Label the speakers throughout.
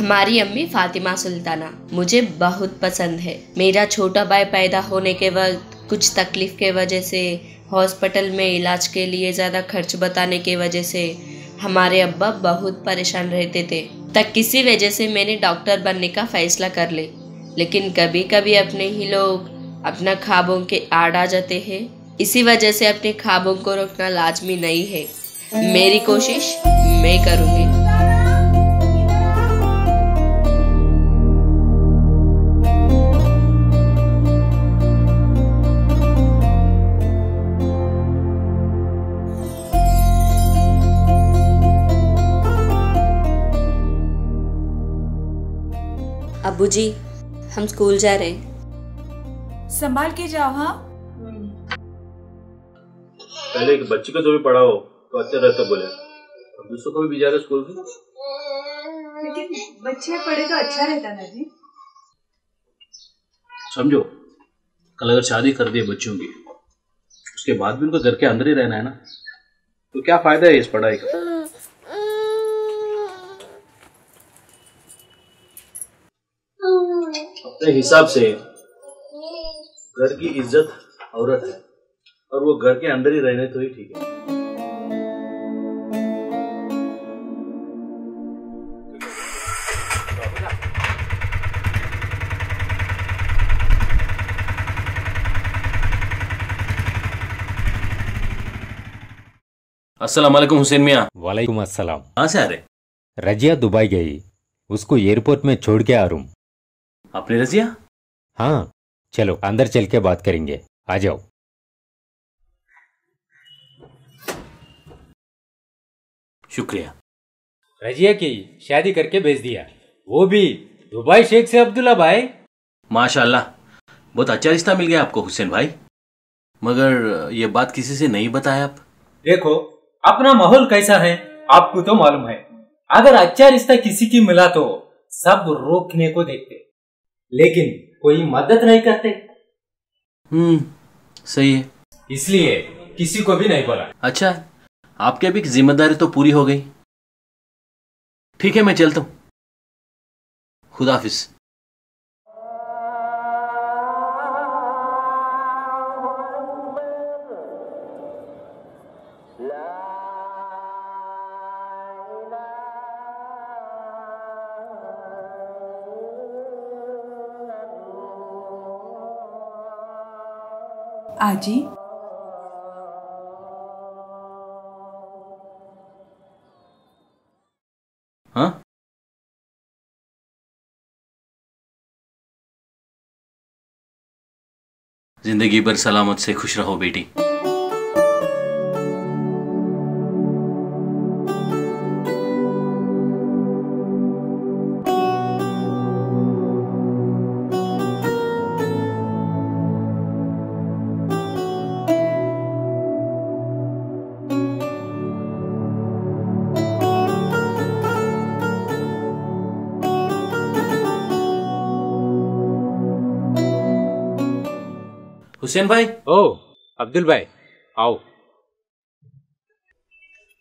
Speaker 1: हमारी अम्मी फातिमा सुल्ताना मुझे बहुत पसंद है। मेरा छोटा भाई पैदा होने के वक्त कुछ तकलीफ के वजह से हॉस्पिटल में इलाज के लिए ज़्यादा खर्च बताने की वजह से हमारे अब्बा बहुत परेशान रहते थे। तक किसी वजह से मैंने डॉक्टर बनने का फैसला कर ले, लेकिन कभी कभी अपने ही लोग अपना ख्वाबों के आड़ आ जाते हैं। इसी वजह से अपने ख्वाबों को रोकना लाजमी नहीं है। मेरी कोशिश मैं करूँगी। अब्बू जी, हम स्कूल जा रहे हैं।
Speaker 2: संभाल के जाओ। हाँ,
Speaker 3: पहले एक बच्ची को जो भी पढ़ाओ तो अच्छा रहता बोले, अब दूसरों को भी भेजा रहे स्कूल में।
Speaker 2: लेकिन बच्चे पढ़े तो अच्छा रहता ना जी।
Speaker 3: समझो, कल अगर शादी कर दी बच्चों की, उसके बाद भी उनको घर के अंदर ही रहना है ना, तो क्या फायदा है इस पढ़ाई का। अपने हिसाब से घर की इज्जत औरत है और वो घर के अंदर ही रहने तो ही ठीक है। अस्सलाम वालेकुम हुसैन मियाँ।
Speaker 4: वालेकुम अस्सलाम।
Speaker 3: कहाँ से आ रहे?
Speaker 4: रजिया दुबई गई, उसको एयरपोर्ट में छोड़ के आ रहा हूँ।
Speaker 3: अपनी रजिया?
Speaker 4: हाँ, चलो अंदर चल के बात करेंगे, आ जाओ।
Speaker 3: शुक्रिया।
Speaker 4: रजिया की शादी करके भेज दिया, वो भी दुबई शेख से अब्दुल्ला भाई।
Speaker 3: माशाल्लाह, बहुत अच्छा रिश्ता मिल गया आपको हुसैन भाई। मगर ये बात किसी से नहीं बताया आप?
Speaker 5: देखो, अपना माहौल कैसा है आपको तो मालूम है। अगर अच्छा रिश्ता किसी की मिला तो सब रोकने को देखते, लेकिन कोई मदद नहीं करते।
Speaker 3: सही है,
Speaker 5: इसलिए किसी को भी नहीं बोला।
Speaker 3: अच्छा, आपके भी जिम्मेदारी तो पूरी हो गई। ठीक है, मैं चलता हूँ। खुदा हाफिज।
Speaker 2: आजी,
Speaker 3: हाँ, जिंदगी भर सलामत से खुश रहो बेटी। हुसैन भाई।
Speaker 4: ओ अब्दुल भाई, आओ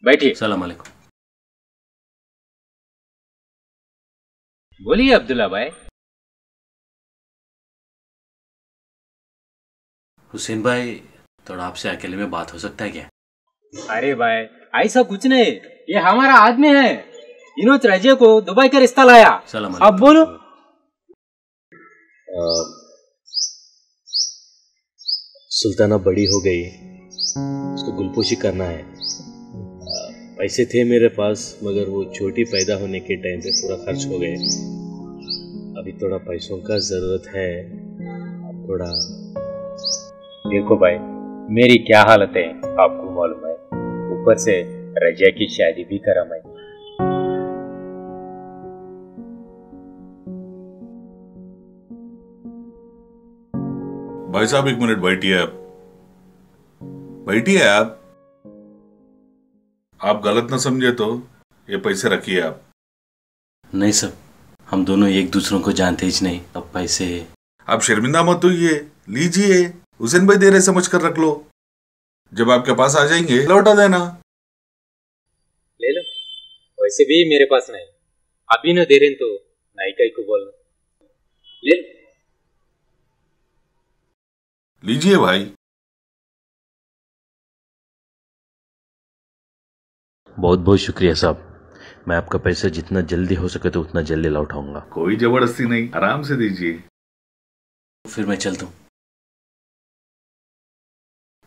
Speaker 4: बैठिए।
Speaker 3: सलाम वालेकुम।
Speaker 4: बोलिए अब्दुल्ला भाई।
Speaker 3: हुसैन भाई, थोड़ा आपसे अकेले में बात हो सकता है क्या?
Speaker 5: अरे भाई, ऐसा कुछ नहीं, ये हमारा आदमी है। इन्होंने रजिया को दुबई का रिश्ता लाया।
Speaker 3: सलाम
Speaker 5: अब बोलो।
Speaker 3: सुल्ताना बड़ी हो गई, उसको गुलपोशी करना है। पैसे थे मेरे पास, मगर वो छोटी पैदा होने के टाइम पे पूरा खर्च हो गए। अभी थोड़ा पैसों का जरूरत है, अब थोड़ा।
Speaker 4: देखो भाई, मेरी क्या हालत है आपको मालूम है, ऊपर से रजिया की शादी भी करा मैं।
Speaker 6: भाई साहब, एक मिनट बैठिए। आप बैठिए। आप गलत ना समझे तो ये पैसे रखिए आप।
Speaker 3: नहीं सर, हम दोनों एक दूसरों को जानते ही नहीं, अब पैसे।
Speaker 6: आप शर्मिंदा मत होइए, लीजिए। हुसैन भाई दे रहे समझ कर रख लो, जब आपके पास आ जाएंगे लौटा देना।
Speaker 4: ले लो। वैसे भी मेरे पास नहीं, अभी न दे रहे तो नहीं कहीं को बोलना। ले
Speaker 6: लीजिए भाई।
Speaker 3: बहुत बहुत शुक्रिया साहब। मैं आपका पैसा जितना जल्दी हो सके तो उतना जल्दी लौटाऊंगा।
Speaker 6: कोई जबरदस्ती नहीं, आराम से दीजिए।
Speaker 3: फिर मैं चलता हूँ।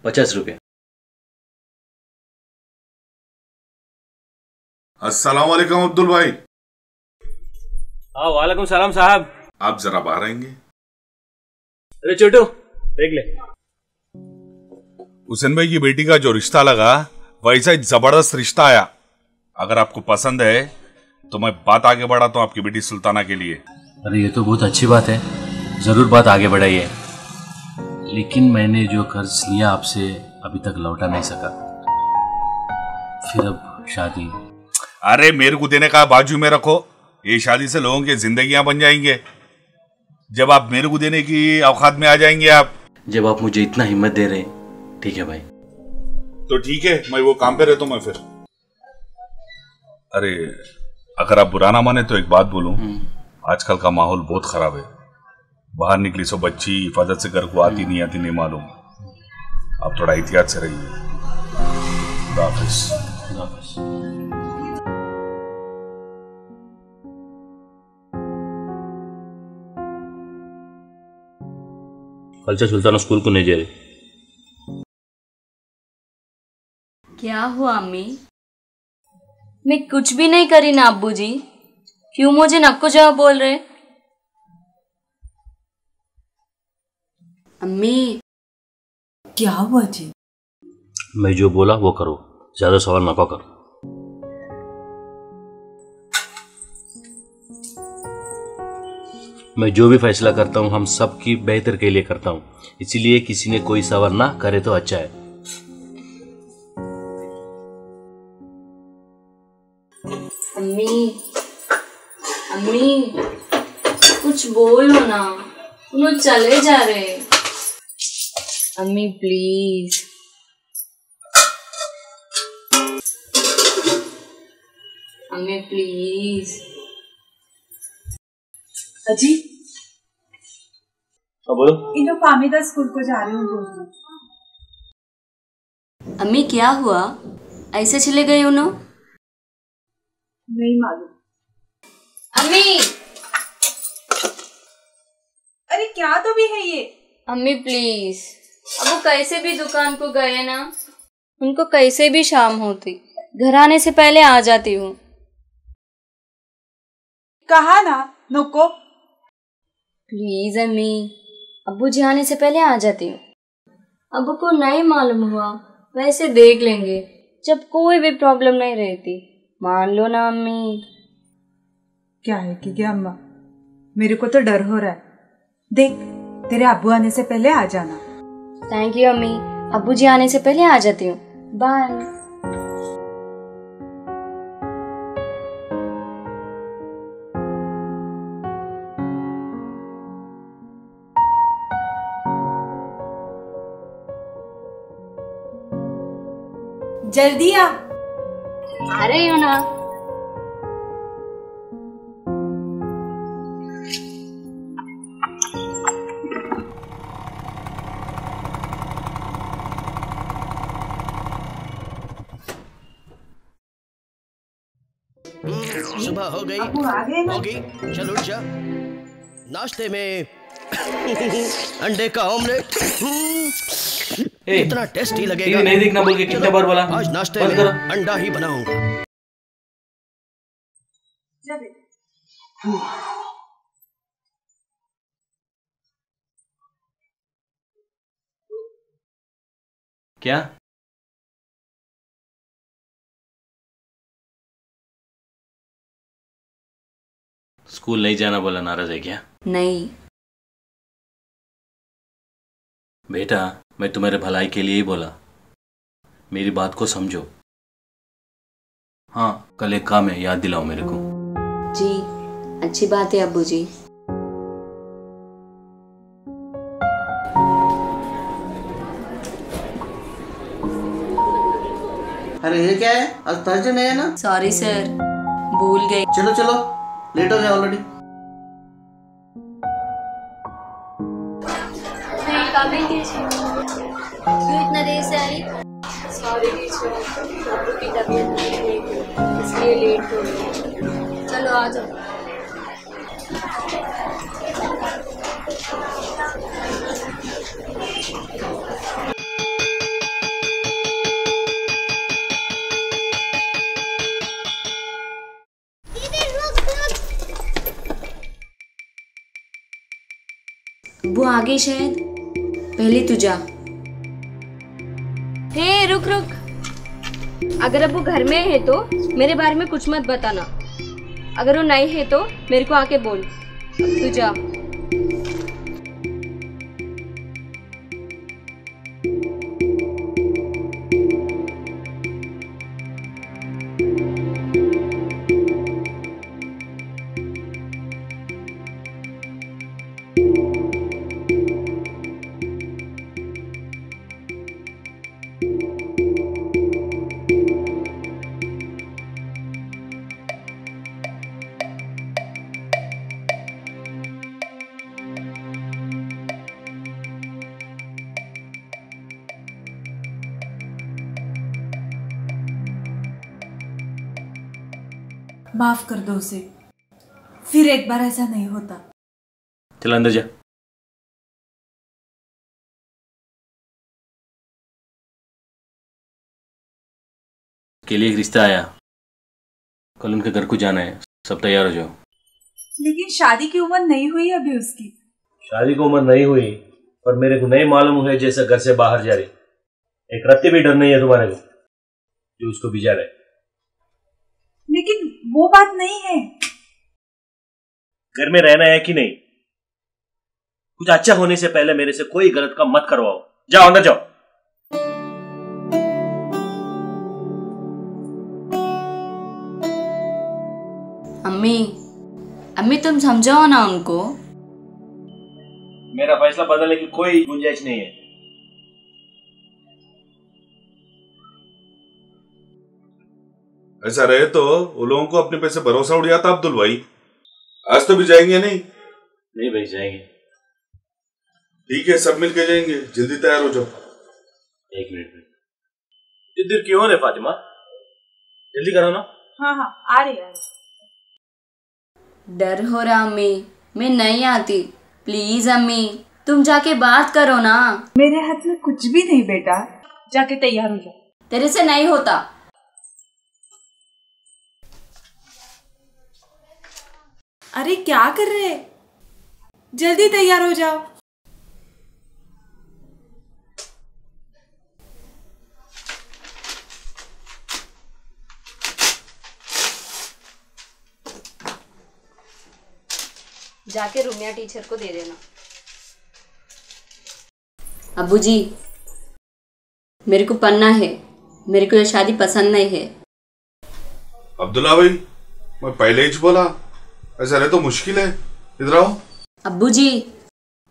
Speaker 3: 50 रुपये।
Speaker 6: अस्सलाम वालेकुम अब्दुल भाई।
Speaker 4: हाँ वालेकुम सलाम साहब।
Speaker 6: आप जरा बाहर आएंगे।
Speaker 4: अरे छोटू देख ले।
Speaker 6: हुसैन भाई की बेटी का जो रिश्ता लगा वैसा ही जबरदस्त रिश्ता आया। अगर आपको पसंद है तो मैं बात आगे बढ़ाता हूँ आपकी बेटी सुल्ताना के लिए।
Speaker 3: अरे ये तो बहुत अच्छी बात है, जरूर बात आगे बढ़ाइए। लेकिन मैंने जो कर्ज लिया आपसे अभी तक लौटा नहीं सका, फिर अब शादी।
Speaker 6: अरे मेरे को देने का बाजू में रखो। ये शादी से लोगों की जिंदगियां बन जाएंगे जब आप मेरे को देने की औकात में आ जाएंगे। आप
Speaker 3: जब आप मुझे इतना हिम्मत दे रहे हैं, ठीक है भाई।
Speaker 6: तो ठीक है, मैं वो काम पे रहता हूँ मैं फिर। अरे अगर आप बुरा ना माने तो एक बात बोलूं, आजकल का माहौल बहुत खराब है। बाहर निकली सो बच्ची हिफाजत से घर को आती नहीं मालूम। आप थोड़ा एहतियात से रहिए। खुदा हाफिज।
Speaker 3: कल से सुल्ताना स्कूल को नहीं जा रही।
Speaker 1: क्या हुआ अम्मी? मैं कुछ भी नहीं करी ना अब्बू जी, क्यों मुझे नक्को जवाब बोल रहे? अम्मी
Speaker 2: क्या हुआ जी?
Speaker 3: मैं जो बोला वो करो, ज्यादा सवाल ना करो। मैं जो भी फैसला करता हूँ हम सबकी बेहतर के लिए करता हूँ, इसीलिए किसी ने कोई सवाल ना करे तो अच्छा है।
Speaker 1: अम्मी अम्मी कुछ बोलो ना, उन्होंने चले जा रहे। अम्मी प्लीज। अम्मी प्लीज।
Speaker 2: अजी
Speaker 3: बोलो।
Speaker 2: इन लोग फामिदा स्कूल को जा रहे हूँ।
Speaker 1: अम्मी क्या हुआ, ऐसे चले गए उन्होंने?
Speaker 2: नहीं मालूम।
Speaker 1: अम्मी
Speaker 2: अरे क्या तो भी है ये?
Speaker 1: अम्मी प्लीज, अब वो कैसे भी दुकान को गए ना, उनको कैसे भी शाम होती, घर आने से पहले आ जाती हूँ।
Speaker 2: कहा ना नको।
Speaker 1: प्लीज अम्मी, अब्बू जी आने से पहले आ जाती हूँ। अब्बू को नहीं मालूम हुआ, वैसे देख लेंगे जब कोई भी प्रॉब्लम नहीं रहती। मान लो ना अम्मी।
Speaker 2: क्या है कि क्या अम्मा, मेरे को तो डर हो रहा है। देख तेरे अब्बू आने से पहले आ जाना।
Speaker 1: थैंक यू अम्मी, अब्बू जी आने से पहले आ जाती हूँ। बाय।
Speaker 2: जल्दी आ
Speaker 1: रही हूँ ना।
Speaker 7: सुबह हो गई।
Speaker 2: अब्बू आ गए ना?
Speaker 7: होगी, चल उठ जा। नाश्ते में अंडे का ऑमलेट इतना टेस्टी लगेगा।
Speaker 3: नहीं देखना बोल के कितने बार बोला।
Speaker 7: आज नाश्ते में अंडा ही बनाऊंगा।
Speaker 3: क्या? स्कूल नहीं जाना बोला, नाराज है क्या?
Speaker 1: नहीं
Speaker 3: बेटा, मैं तुम्हारे भलाई के लिए ही बोला, मेरी बात को समझो। हाँ, कल एक काम है, याद दिलाओ मेरे को।
Speaker 1: जी, अच्छी बात है अब्बू जी।
Speaker 7: अरे ये क्या है? आज थर्सडे नहीं है ना?
Speaker 1: सॉरी सर, भूल गई।
Speaker 7: चलो चलो, लेट हो गया ऑलरेडी।
Speaker 1: Coming teacher. क्यों इतना देर से आई? सॉरी टीचर, बाबू की तबीयत नहीं हुई इसलिए लेट हो गई। चलो आ जाओ। वो आ गई शायद, पहले तू जा। हे रुक रुक, अगर अब वो घर में है तो मेरे बारे में कुछ मत बताना, अगर वो नहीं है तो मेरे को आके बोल। अब तू जा।
Speaker 2: माफ कर दो उसे, फिर एक बार ऐसा नहीं होता।
Speaker 3: चल अंदर जा। के लिए एक रिश्ता आया, कल उनके घर को जाना है, सब तैयार हो जाओ।
Speaker 2: लेकिन शादी की उम्र नहीं हुई अभी उसकी।
Speaker 3: शादी की उम्र नहीं हुई, पर मेरे को नहीं मालूम है जैसे घर से बाहर जा रही। एक रत्ती भी डर नहीं है तुम्हारे को जो उसको भिजा रहे।
Speaker 2: लेकिन वो बात नहीं है।
Speaker 3: घर में रहना है कि नहीं? कुछ अच्छा होने से पहले मेरे से कोई गलत काम मत करवाओ। जाओ अंदर जाओ।
Speaker 1: अम्मी, अम्मी तुम समझाओ ना उनको।
Speaker 3: मेरा फैसला बदलने की कोई गुंजाइश नहीं है।
Speaker 6: ऐसा रहे तो वो लोगों को अपने पे से भरोसा उड़ जाता अब्दुल भाई। आज तो भी जाएंगे नहीं?
Speaker 3: नहीं भाई जाएंगे।
Speaker 6: ठीक है, सब मिलके जाएंगे। जल्दी तैयार हो जाओ।
Speaker 3: एक मिनट। जिद्दी क्यों रे फातिमा, जल्दी करो ना।
Speaker 2: हाँ हाँ आ रही है।
Speaker 1: डर हो रहा अम्मी, मैं नहीं आती। प्लीज अम्मी तुम जाके बात करो ना।
Speaker 2: मेरे हाथ में कुछ भी नहीं बेटा, जाके तैयार हो जाओ।
Speaker 1: तेरे से नहीं होता।
Speaker 2: अरे क्या कर रहे, जल्दी तैयार हो जाओ।
Speaker 1: जाके रुमिया टीचर को दे देना। अब्बू जी मेरे को पढ़ना है, मेरे को ये शादी पसंद नहीं है।
Speaker 6: अब्दुल्ला भाई मैं पहले ही बोला, ऐसा रहे तो मुश्किल है। इधर आओ।
Speaker 1: अब्बू जी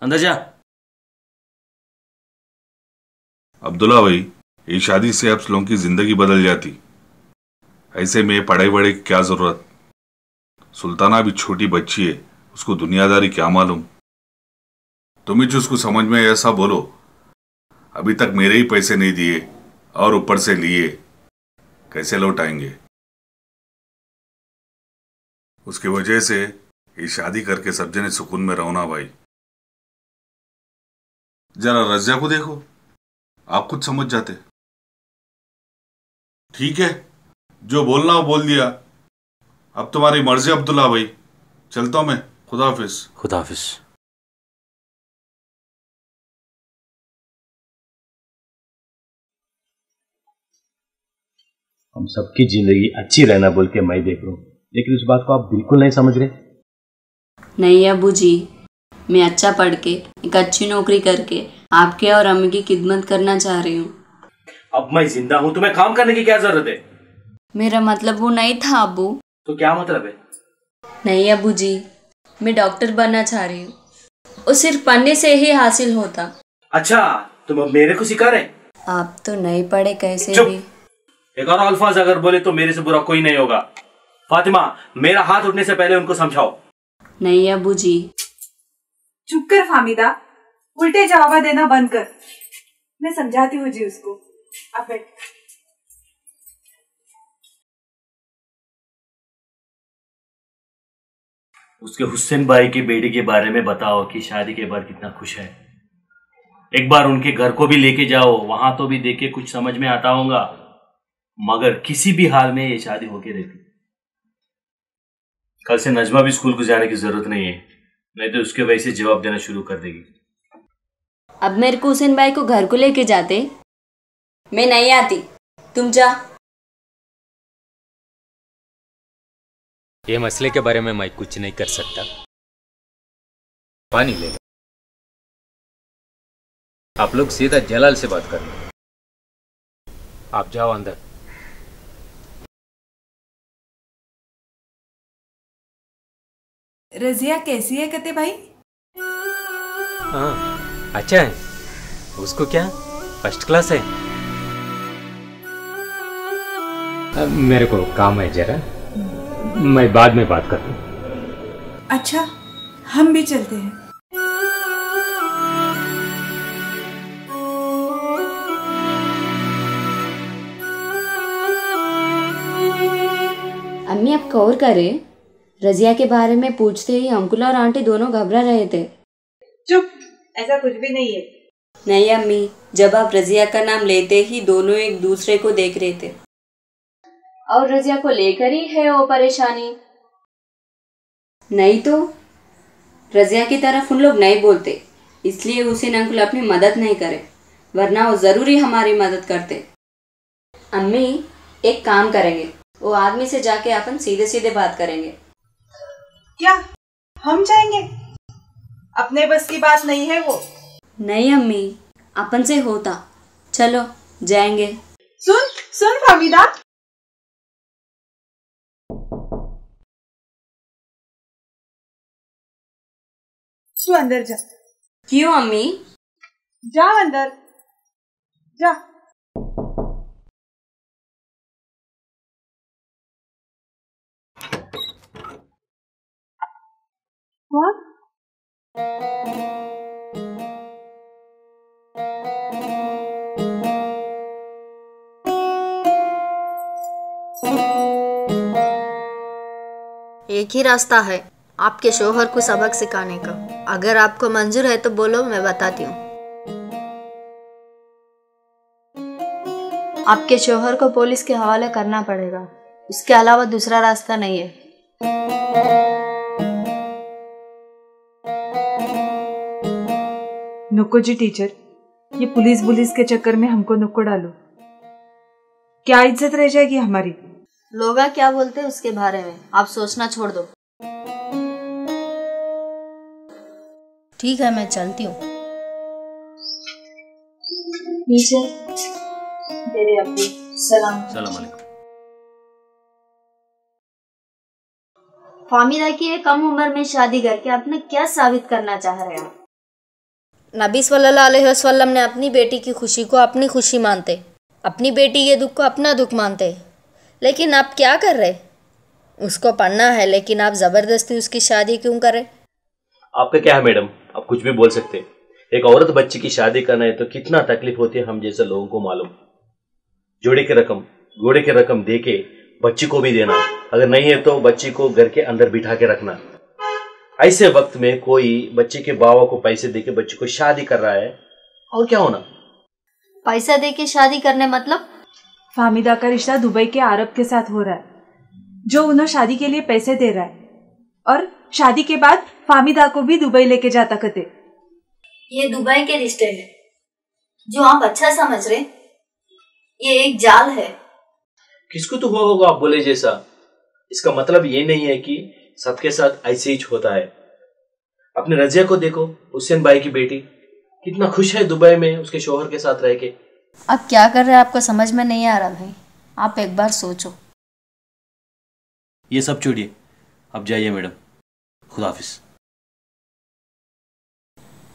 Speaker 3: अंदर जा।
Speaker 6: अब्दुल्ला भाई ये शादी से आप लोगों की जिंदगी बदल जाती। ऐसे में पढ़ाई वढ़ाई की क्या जरूरत। सुल्ताना भी छोटी बच्ची है, उसको दुनियादारी क्या मालूम। तुम ही जो उसको समझ में ऐसा बोलो। अभी तक मेरे ही पैसे नहीं दिए और ऊपर से लिए, कैसे लौटाएंगे। उसकी वजह से ये शादी करके सब जने सुकून में रहो ना भाई। जरा रज़िया को देखो, आप खुद समझ जाते। ठीक है, जो बोलना वो बोल दिया, अब तुम्हारी मर्जी अब्दुल्ला भाई। चलता हूं मैं, खुदा हाफिज।
Speaker 3: खुदा हाफिज। हम सबकी जिंदगी अच्छी रहना बोल के मैं देख रहा हूँ, लेकिन उस बात को आप बिल्कुल नहीं समझ रहे।
Speaker 1: नहीं अब्बू जी, मैं अच्छा पढ़ के एक अच्छी नौकरी करके आपके और अम्मी की खिदमत करना चाह रही हूँ।
Speaker 3: अब मैं जिंदा हूँ, तुम्हें काम करने की क्या जरूरत है?
Speaker 1: मेरा मतलब वो नहीं था अब्बू।
Speaker 3: तो क्या मतलब है?
Speaker 1: नहीं अब्बू जी, मैं डॉक्टर बनना चाह रही हूँ, वो सिर्फ पढ़ने से ही हासिल होता।
Speaker 3: अच्छा, तुम अब मेरे को सिखा रहे?
Speaker 1: आप तो नहीं पढ़े कैसे
Speaker 3: चुप।
Speaker 1: भी।
Speaker 3: एक और अल्फाज अगर बोले तो मेरे से बुरा कोई नहीं होगा। फातिमा, मेरा हाथ उठने से पहले उनको समझाओ।
Speaker 1: नहीं अब्बू जी।
Speaker 2: चुप कर फामिदा, उल्टे जवाब देना बंद कर। मैं समझाती हूँ जी उसको। आप बैठ।
Speaker 3: उसके हुसैन भाई की बेटी के बारे में बताओ कि शादी के बाद कितना खुश है। एक बार उनके घर को भी लेके जाओ, वहां तो भी देख के कुछ समझ में आता होगा, मगर किसी भी हाल में ये शादी होके रहती। कल से नजमा भी स्कूल को जाने की जरूरत नहीं है, नहीं तो उसके वजह से जवाब देना शुरू कर देगी।
Speaker 1: अब मेरे को हुसैन भाई को घर को लेके जाते। मैं नहीं आती, तुम जा।
Speaker 4: ये मसले के बारे में मैं कुछ नहीं कर सकता। पानी ले लो। आप लोग सीधा जलाल से बात करना। आप जाओ अंदर।
Speaker 2: रजिया कैसी है कहते भाई?
Speaker 4: हाँ अच्छा है। उसको क्या फर्स्ट क्लास है। मेरे को काम है जरा, मैं बाद में बात करता हूँ।
Speaker 2: अच्छा हम भी चलते हैं।
Speaker 1: अम्मी अब कौर करे। रजिया के बारे में पूछते ही अंकुल और आंटी दोनों घबरा रहे थे।
Speaker 2: चुप, ऐसा कुछ भी नहीं है।
Speaker 1: नहीं अम्मी, जब आप रजिया का नाम लेते ही दोनों एक दूसरे को देख रहे थे। और रजिया को लेकर ही है वो परेशानी, नहीं तो रजिया की तरफ उन लोग नहीं बोलते, इसलिए हुसैन अंकुल अपनी मदद नहीं करे, वरना वो जरूरी हमारी मदद करते। अम्मी एक काम करेंगे, वो आदमी से जाके अपन सीधे सीधे बात करेंगे।
Speaker 2: क्या हम जाएंगे? अपने बस की बात नहीं है वो।
Speaker 1: नहीं अम्मी, अपन से होता। चलो जाएंगे।
Speaker 2: सुन सुन फामिदा, तू अंदर जा।
Speaker 1: क्यों अम्मी?
Speaker 2: जा अंदर जा। कौन?
Speaker 8: एक ही रास्ता है आपके शोहर को सबक सिखाने का। अगर आपको मंजूर है तो बोलो, मैं बताती हूँ। आपके शोहर को पुलिस के हवाले करना पड़ेगा, उसके अलावा दूसरा रास्ता नहीं है।
Speaker 2: नुक्को जी टीचर, ये पुलिस के चक्कर में हमको नुक्को डालो। क्या इज्जत रह जाएगी हमारी?
Speaker 8: लोग क्या बोलते हैं उसके बारे में आप सोचना छोड़ दो। ठीक है, मैं चलती हूँ। टीचर, मेरे अब्बू सलाम।
Speaker 3: सलाम अलैकुम।
Speaker 8: फामिदा की ये कम उम्र में शादी करके आपने क्या साबित करना चाह रहे हैं? नबी सल्लल्लाहु अलैहि वसल्लम ने अपनी बेटी की खुशी को अपनी खुशी मानते, अपनी बेटी के दुख को अपना दुख मानते, लेकिन आप क्या कर रहे? उसको पढ़ना है लेकिन आप जबरदस्ती उसकी शादी क्यों करें?
Speaker 3: आपका क्या है मैडम, आप कुछ भी बोल सकते। एक औरत बच्ची की शादी करना है तो कितना तकलीफ होती है हम जैसे लोगों को मालूम। जोड़े की रकम दे के बच्ची को भी देना, अगर नहीं है तो बच्ची को घर के अंदर बिठा के रखना। ऐसे वक्त में कोई बच्चे के बाबा को पैसे देके बच्ची को शादी कर रहा है, और क्या होना?
Speaker 8: पैसा दे के शादी करने मतलब?
Speaker 2: फामिदा का रिश्ता दुबई के आरब के साथ हो रहा है, जो उन्हें शादी के लिए पैसे दे रहा है, और शादी के बाद फामिदा को भी दुबई लेके जाता कहते।
Speaker 8: ये दुबई के रिश्ते हैं जो आप अच्छा समझ रहे, ये एक जाल है।
Speaker 3: किसको तो हुआ होगा आप बोले जैसा। इसका मतलब ये नहीं है कि सबके साथ ऐसे ही होता है। अपने रजिया को देखो, हुसैन भाई की बेटी कितना खुश है दुबई में उसके शोहर के साथ रह के।
Speaker 8: अब क्या कर रहे हैं आपको समझ में नहीं आ रहा भाई, आप एक बार सोचो।
Speaker 3: ये सब छोड़िए, अब जाइए मैडम, खुदा हाफिज।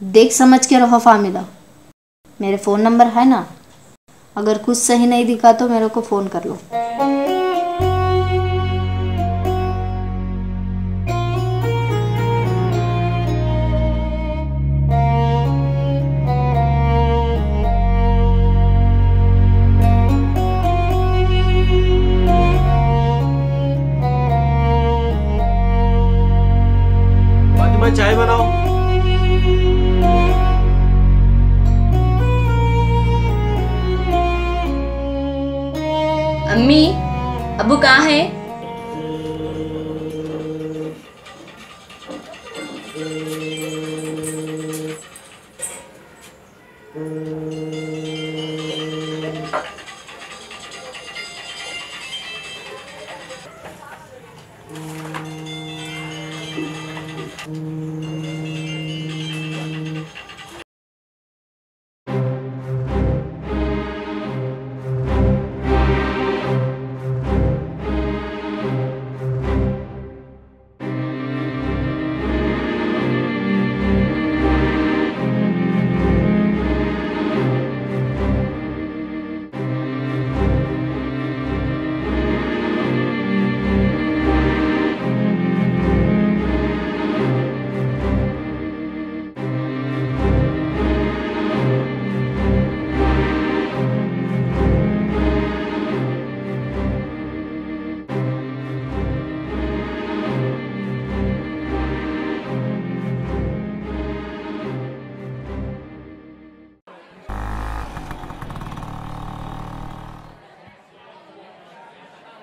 Speaker 8: देख समझ के रहो फामिदा, मेरे फ़ोन नंबर है ना, अगर कुछ सही नहीं दिखा तो मेरे को फ़ोन कर लो।
Speaker 1: कहाँ है?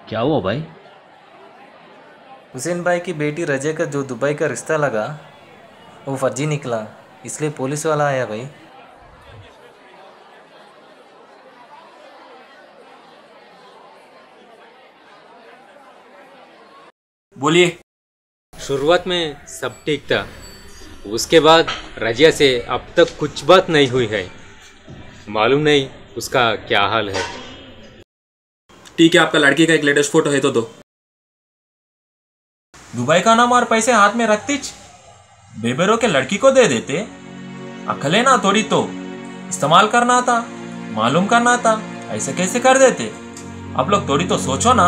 Speaker 9: क्या हुआ भाई?
Speaker 10: हुसैन भाई की बेटी रजे का जो दुबई का रिश्ता लगा वो फर्जी निकला, इसलिए पुलिस वाला आया भाई।
Speaker 5: बोलिए। शुरुआत में सब ठीक था, उसके बाद रजिया से अब तक कुछ बात नहीं हुई है। मालूम नहीं उसका क्या हाल है।
Speaker 11: ठीक है, आपका लड़की का एक लेटेस्ट फोटो है तो दो।
Speaker 10: दुबई का नाम और पैसे हाथ में रखती बेबेरो के लड़की को दे देते। अकले ना थोड़ी तो इस्तेमाल करना था, मालूम करना था, ऐसे कैसे कर देते? आप लोग थोड़ी तो सोचो ना।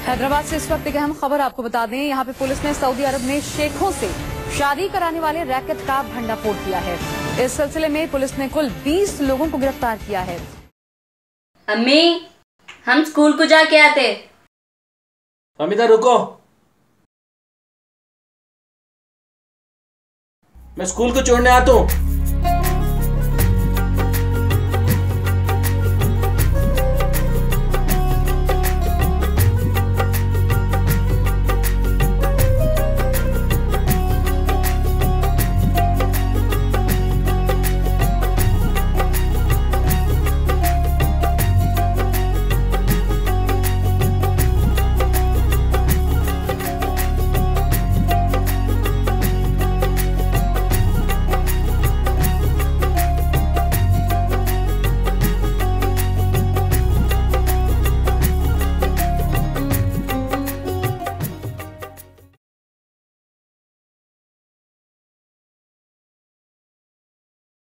Speaker 12: हैदराबाद से इस वक्त एक अहम खबर आपको बता दें। यहाँ पे पुलिस ने सऊदी अरब में शेखों से शादी कराने वाले रैकेट का भंडाफोड़ किया है। इस सिलसिले में पुलिस ने कुल 20 लोगों को गिरफ्तार किया है।
Speaker 1: अम्मी, हम स्कूल को जाके आते।
Speaker 11: अमिता रुको, मैं स्कूल को छोड़ने आता हूँ।